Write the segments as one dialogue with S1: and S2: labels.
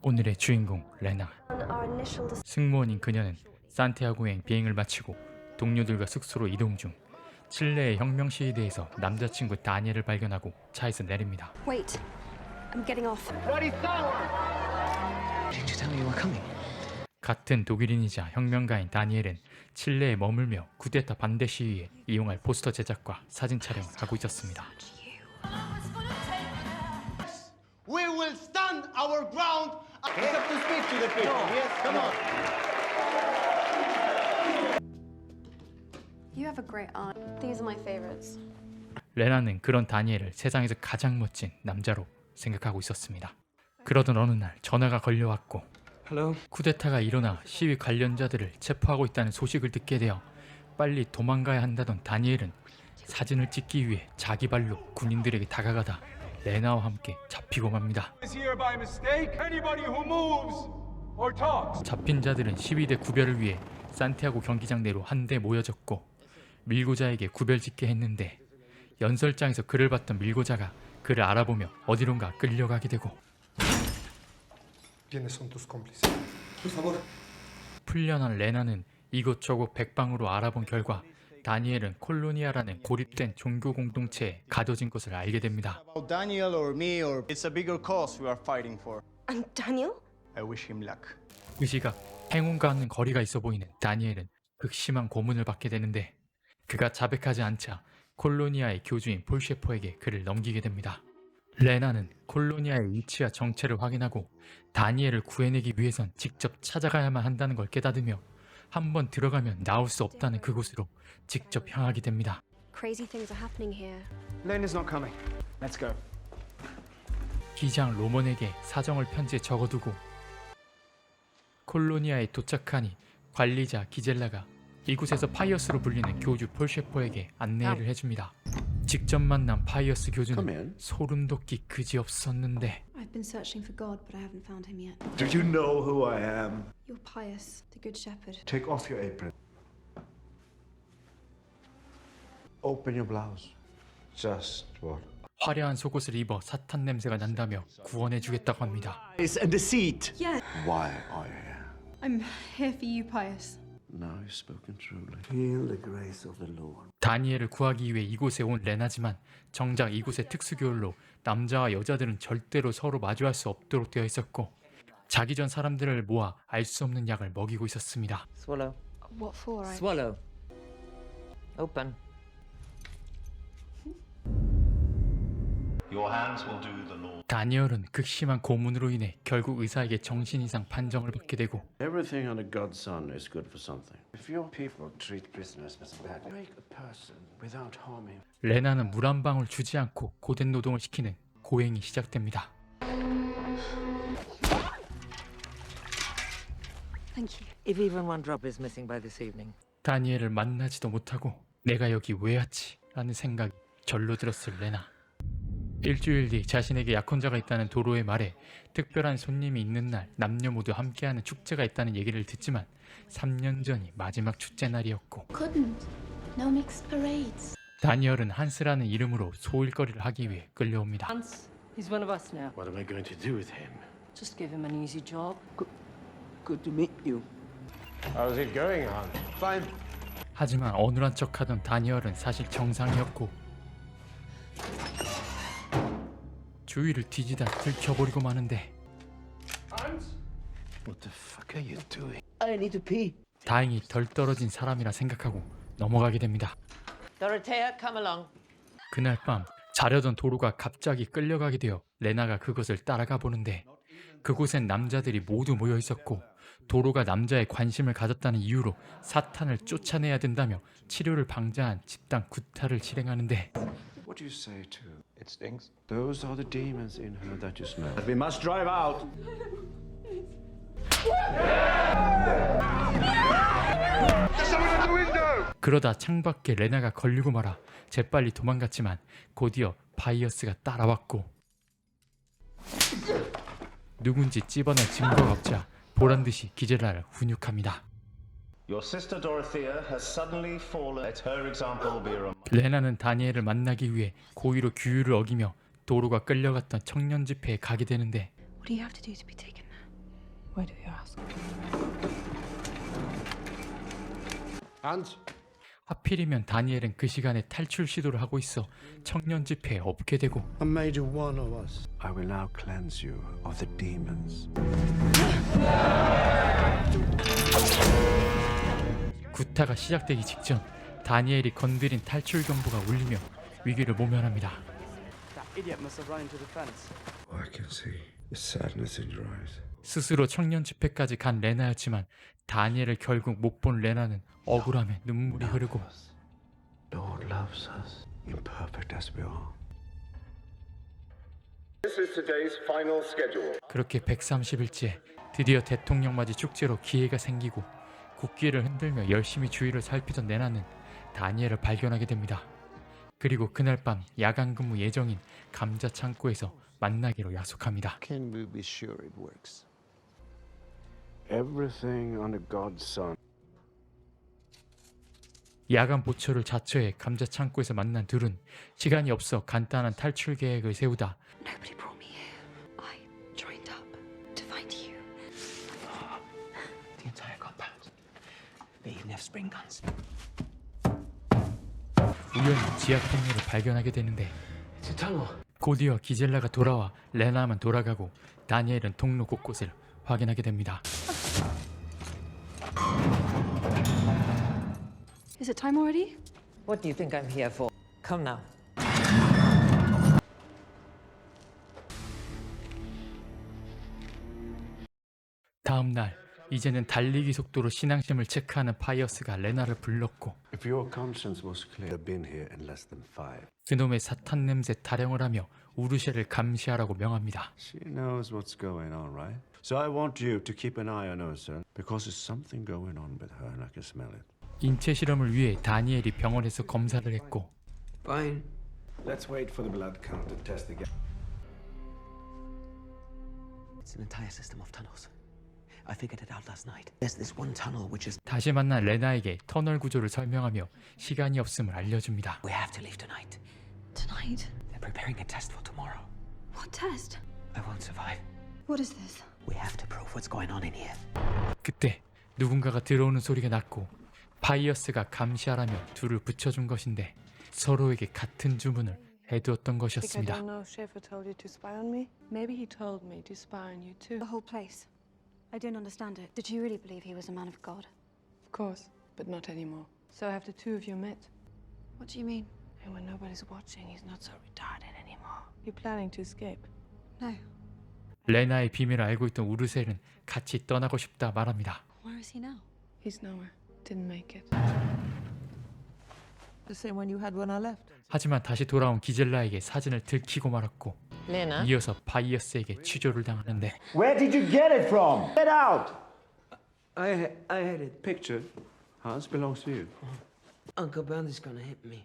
S1: 오늘의 주인공 레나. 승무원인 그녀는 산티아고행 비행을 마치고 동료들과 숙소로 이동 중 칠레의 혁명 시위대에서 남자친구 다니엘을 발견하고 차에서 내립니다.
S2: Wait, I'm getting off.
S3: Did you tell me you were coming?
S1: 같은 독일인이자 혁명가인 다니엘은 칠레에 머물며 쿠데타 반대 시위에 이용할 포스터 제작과 사진 촬영을 하고 있었습니다.
S4: We will stand our ground. It's up to speak to the people. Yes, come on.
S2: You have a great aunt. These are my favorites.
S1: 레나는 그런 다니엘을 세상에서 가장 멋진 남자로 생각하고 있었습니다. 그러던 어느 날 전화가 걸려왔고
S3: Hello?
S1: 쿠데타가 일어나 시위 관련자들을 체포하고 있다는 소식을 듣게 되어 빨리 도망가야 한다던 다니엘은 사진을 찍기 위해 자기 발로 군인들에게 다가가다 레나와 함께 잡히고 맙니다. 잡힌 자들은 시위대 구별을 위해 산티아고 경기장 내로 한데 모여졌고 밀고자에게 구별 짓게 했는데 연설장에서 그를 봤던 밀고자가 그를 알아보며 어디론가 끌려가게 되고 풀려난 레나는 이곳저곳 백방으로 알아본 결과 다니엘은 콜로니아라는 고립된 종교 공동체에 가둬진 것을 알게 됩니다.
S4: About Daniel or me or it's a bigger cause we are fighting for.
S2: And Daniel?
S4: I wish him luck.
S1: 그 시각 행운과 하는 거리가 있어 보이는 다니엘은 극심한 고문을 받게 되는데 그가 자백하지 않자 콜로니아의 교주인 폴 셰퍼에게 그를 넘기게 됩니다. 레나는 콜로니아의 위치와 정체를 확인하고 다니엘을 구해내기 위해선 직접 찾아가야만 한다는 걸 깨닫으며 한번 들어가면 나올 수 없다는 그곳으로 직접 향하게 됩니다.
S2: Crazy things are happening here.
S3: Len is not coming. Let's go.
S1: 기장 로먼에게 사정을 편지에 적어두고 콜로니아에 도착하니 관리자 기젤라가 이곳에서 파이어스로 불리는 교주 폴 셰퍼에게 안내를 해줍니다. 직접 만난 파이어스 교주는 소름 돋기 그지없었는데
S2: I've been searching for God, but I haven't found him yet.
S5: Do you know who I am?
S2: You're pious, the good shepherd.
S5: Take off your apron. Open your blouse. Just what?
S1: 화려한 속옷을 입어 사탄 냄새가 난다며 구원해주겠다고 합니다.
S3: And a seat.
S2: Yeah,
S5: Why are you here?
S2: I'm here for you, pious.
S5: Now you've spoken truly. Feel the grace of the Lord.
S1: 다니엘을 구하기 위해 이곳에 온 레나지만 정작 이곳의 특수교율로 남자와 여자들은 절대로 서로 마주할 수 없도록 되어 있었고 자기 전 사람들을 모아 알 수 없는 약을 먹이고 있었습니다.
S6: Swallow.
S2: What for?
S6: Swallow. Open.
S7: Your hands will do the Lord.
S1: 다니엘은 극심한 고문으로 인해 결국 의사에게 정신 이상 판정을 받게 되고
S5: Everything under God's sun is good for something. If your people treat prisoners as bad, make a person without harming.
S1: 레나는 물 한 방울 주지 않고 고된 노동을 시키는 고행이 시작됩니다.
S2: Thank you.
S6: If even one drop is missing by this evening.
S1: 다니엘을 만나지도 못하고 내가 여기 왜 왔지? 라는 생각이 절로 들었을 레나. 일주일 뒤 자신에게 약혼자가 있다는 도로의 말에 특별한 손님이 있는 날 남녀 모두 함께하는 축제가 있다는 얘기를 듣지만 3년 전이 마지막 축제 날이었고
S2: Couldn't. No mixed parades.
S1: 다니엘은 한스라는 이름으로 소일거리를 하기 위해 끌려옵니다.
S8: Hans, he's one of us now.
S5: What am I going to do with him?
S8: Just give him an easy job.
S3: Good to meet you.
S4: How's it going, hon? Fine.
S1: 하지만 어눌한 척하던 다니엘은 사실 정상이었고 주위를 뒤지다 들켜버리고 마는데
S5: What the fuck are you doing?
S3: I need to pee.
S1: 다행히 덜 떨어진 사람이라 생각하고 넘어가게 됩니다.
S6: Dorothea, come along.
S1: 그날 밤 자려던 도로가 갑자기 끌려가게 되어 레나가 그것을 따라가 보는데 그곳엔 남자들이 모두 모여 있었고 도로가 남자의 관심을 가졌다는 이유로 사탄을 쫓아내야 된다며 치료를 방자한 집단 구타를 실행하는데
S5: What do you say to it stinks? Those are the demons in her that you smell.
S4: We must drive out.
S1: 그러다 창밖에 레나가 걸리고 말아 재빨리 도망갔지만 곧이어 바이어스가 따라왔고 누군지 찝어낼 증거가 없자 보란듯이 기젤라를 훈육합니다.
S7: Your sister Dorothea has suddenly fallen. Let her example be a reminder.
S1: 레나는 다니엘을 만나기 위해 고의로 규율을 어기며 도로가 끌려갔던 청년 집회에 가게 되는데
S2: What do you have to do to be taken? Why do you ask?
S5: Hands.
S1: 하필이면 다니엘은 그 시간에 탈출 시도를 하고 있어 청년 집회에 없게 되고
S5: I made you one of us. I will now cleanse you of the demons.
S1: 구타가 시작되기 직전 다니엘이 건드린 탈출 경보가 울리며 위기를 모면합니다.
S3: That idiot must have run into the fence.
S5: I can see the sadness in your eyes.
S1: 스스로 청년 집회까지 간 레나였지만 다니엘을 결국 못 본 레나는 억울함에 눈물이 흐르고
S5: Lord loves us, imperfect as we are.
S7: This is today's final schedule.
S1: 그렇게 130일째 드디어 대통령 맞이 축제로 기회가 생기고 국기를 흔들며 열심히 주위를 살피던 레나는 다니엘을 발견하게 됩니다. 그리고 그날 밤 야간 근무 예정인 감자 창고에서 만나기로 약속합니다.
S5: Can we be sure it works? Everything under God's sun.
S1: 야간 보초를 자처해 감자 창고에서 만난 둘은 시간이 없어 간단한 탈출 계획을 세우다
S2: Nobody brought me here. I joined up to find you.
S3: The entire compound. They even have spring guns.
S1: 우연히 지하 통로를 발견하게 되는데
S3: It's a tunnel.
S1: 곧이어 기젤라가 돌아와 레나만 돌아가고 다니엘은 통로 곳곳을 확인하게 됩니다.
S2: Is it time already?
S6: What do you think I'm here for? Come now.
S1: 다음 날 이제는 달리기 속도로 신앙심을 체크하는 파이어스가 레나를 불렀고
S5: If your conscience was clear, you'd been here in less than 5.
S1: 그놈의 사탄 냄새 타령을 하며 우르쉐를 감시하라고 명합니다.
S5: She knows what's going on, right? So I want you to keep an eye on her, sir, because there's something going on with her and I can smell it.
S1: 인체 실험을 위해 다니엘이 병원에서 검사를 했고
S3: Fine.
S5: Let's wait for the blood count to test again.
S3: It's an entire system of tunnels. I figured it out last night. There's this one tunnel which is.
S1: 다시 만난 레나에게 터널 구조를 설명하며 시간이 없음을 알려줍니다.
S3: We have to leave tonight.
S2: Tonight?
S3: They're preparing a test for tomorrow.
S2: What test?
S3: I won't survive.
S2: What is this?
S3: We have to prove what's going on in here.
S1: 그때 누군가가 들어오는 소리가 났고 파이어스가 감시하라며 둘을 붙여준 것인데 서로에게 같은 주문을 해두었던 것이었습니다.
S8: I don't know if Schaefer told you to spy on me. Maybe he told me to spy on you too.
S2: The whole place. I don't understand it. Did you really believe he was a man of God?
S8: Of course, but not anymore. So have the two of you met?
S2: What do you mean?
S8: And when nobody's watching, he's not so retarded anymore. You're planning to escape?
S2: No.
S1: 레나의 비밀을 알고 있던 우르셀은 같이 떠나고 싶다 말합니다.
S2: Where is he now?
S8: He's nowhere. Didn't make it. The same one you had when I left.
S1: 하지만 다시 돌아온 기젤라에게 사진을 들키고 말았고
S6: Lena?
S1: 이어서 파이어스에게 취조를 당하는데
S4: Where did you get it from? Get out!
S3: I had it.
S5: Picture. Hans belongs to you.
S3: Uncle Ben is gonna hit me.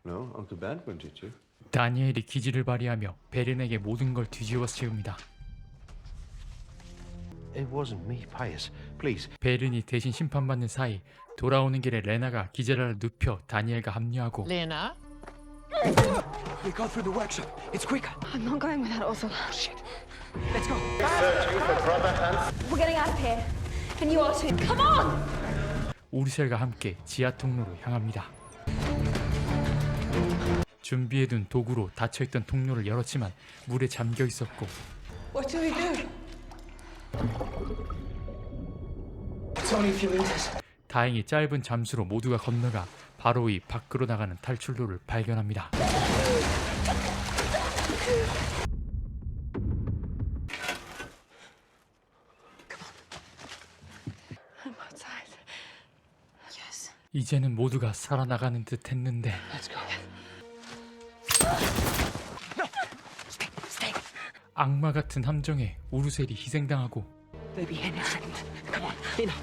S5: No, Uncle Ben won't hit you.
S1: 다니엘이 기지를 발휘하며 베른에게 모든 걸 뒤집어 씌웁니다.
S5: It wasn't me, Pius. Please.
S1: 베른이 대신 심판받는 사이 돌아오는 길에 레나가 기젤라를 눕혀 다니엘과 합류하고
S6: Lena?
S3: We go through the workshop. It's quicker.
S2: I'm not going without Otto.
S3: Shit. Let's go.
S7: Searching for Brother Hans.
S2: We're getting out of here. And you are too. Come on!
S1: 우르셀과 함께 지하 통로로 향합니다. 준비해둔 도구로 닫혀있던 통로를 열었지만 물에 잠겨 있었고
S8: What do we do?
S3: It's only a few meters.
S1: 다행히 짧은 잠수로 모두가 건너가 바로 이 밖으로 나가는 탈출로를 발견합니다.
S8: I'm outside.
S2: Yes.
S1: 이제는 모두가 살아나가는 듯 했는데
S3: Let's go. Stay.
S1: 악마 같은 함정에 우르셀이 희생당하고
S3: Baby Henry's threatened. Come on, Lena.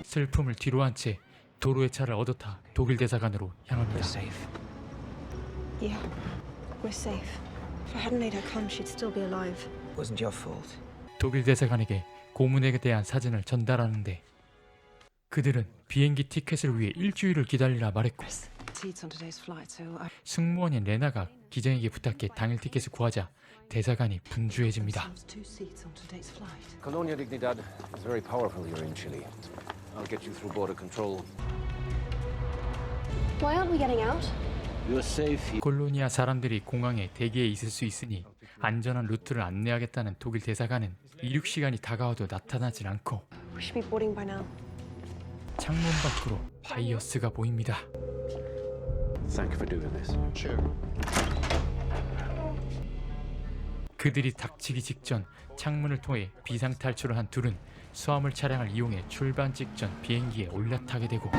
S1: 슬픔을 뒤로한 채 도로의 차를 얻어타 독일 대사관으로 향합니다.
S3: Safe.
S2: Yeah. We're safe. If I hadn't made her come, she'd still be alive.
S3: Wasn't your fault.
S1: 독일 대사관에게 고문에 대한 사진을 전달하는데 그들은 비행기 티켓을 위해 일주일을 기다리라 말했고
S8: seats on today's flight, so
S1: 승무원인 레나가 기장에게 부탁해 당일 티켓을 구하자 대사관이 분주해집니다.
S8: 2 seats on today's flight.
S5: Colonia Dignidad is very powerful here in Chile. I'll get you through border control.
S2: Why aren't we getting out?
S5: You're safe here.
S1: 콜로니아 사람들이 공항에 대기해 있을 수 있으니 안전한 루트를 안내하겠다는 독일 대사관은 이륙 시간이 다가와도 나타나질 않고
S2: We should be boarding by now.
S1: 창문 밖으로 파이어스가 보입니다.
S5: Thank you for doing this. Sure.
S1: 그들이 닥치기 직전 창문을 통해 비상 탈출을 한 둘은 수화물 차량을 이용해 출발 직전 비행기에 올라타게 되고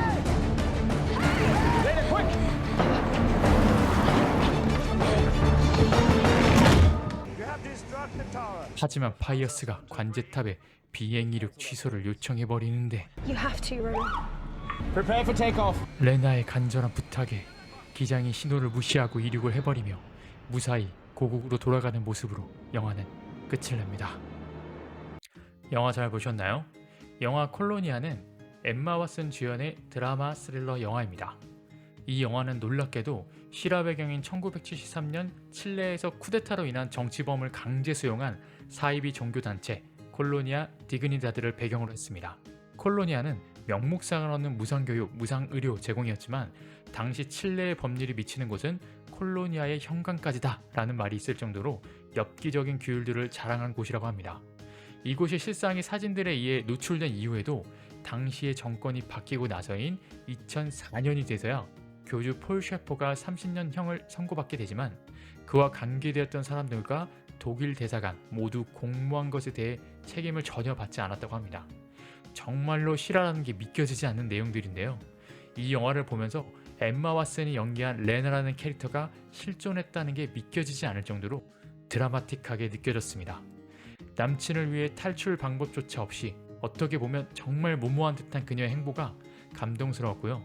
S1: 하지만 파이어스가 관제탑에 비행 이륙 취소를 요청해 버리는데
S2: You have to, Roman.
S4: Prepare for takeoff.
S1: 레나의 간절한 부탁에 기장이 신호를 무시하고 이륙을 해버리며 무사히 고국으로 돌아가는 모습으로 영화는 끝을 냅니다. 영화 잘 보셨나요? 영화 콜로니아는 엠마 왓슨 주연의 드라마 스릴러 영화입니다. 이 영화는 놀랍게도 실화 배경인 1973년 칠레에서 쿠데타로 인한 정치범을 강제 수용한 사이비 종교단체 콜로니아 디그니다드를 배경으로 했습니다. 콜로니아는 명목상을 얻는 무상교육, 무상의료 제공이었지만 당시 칠레의 법률이 미치는 곳은 콜로니아의 현관까지다 라는 말이 있을 정도로 엽기적인 규율들을 자랑한 곳이라고 합니다. 이곳이 실상의 사진들에 의해 노출된 이후에도 당시의 정권이 바뀌고 나서인 2004년이 돼서야 교주 폴 셰퍼가 30년형을 선고받게 되지만 그와 관계되었던 사람들과 독일 대사관 모두 공모한 것에 대해 책임을 전혀 받지 않았다고 합니다. 정말로 실화라는 게 믿겨지지 않는 내용들인데요. 이 영화를 보면서 엠마 왓슨이 연기한 레나라는 캐릭터가 실존했다는 게 믿겨지지 않을 정도로 드라마틱하게 느껴졌습니다. 남친을 위해 탈출 방법조차 없이 어떻게 보면 정말 무모한 듯한 그녀의 행보가 감동스러웠고요.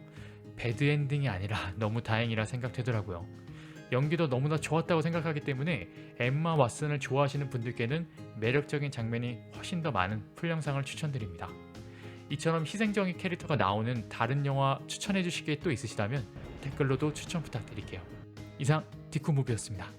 S1: 배드엔딩이 아니라 너무 다행이라 생각되더라고요. 연기도 너무나 좋았다고 생각하기 때문에 엠마 왓슨을 좋아하시는 분들께는 매력적인 장면이 훨씬 더 많은 풀영상을 추천드립니다. 이처럼 희생적인 캐릭터가 나오는 다른 영화 추천해 주실 게 또 있으시다면 댓글로도 추천 부탁드릴게요. 이상 디쿠무비였습니다.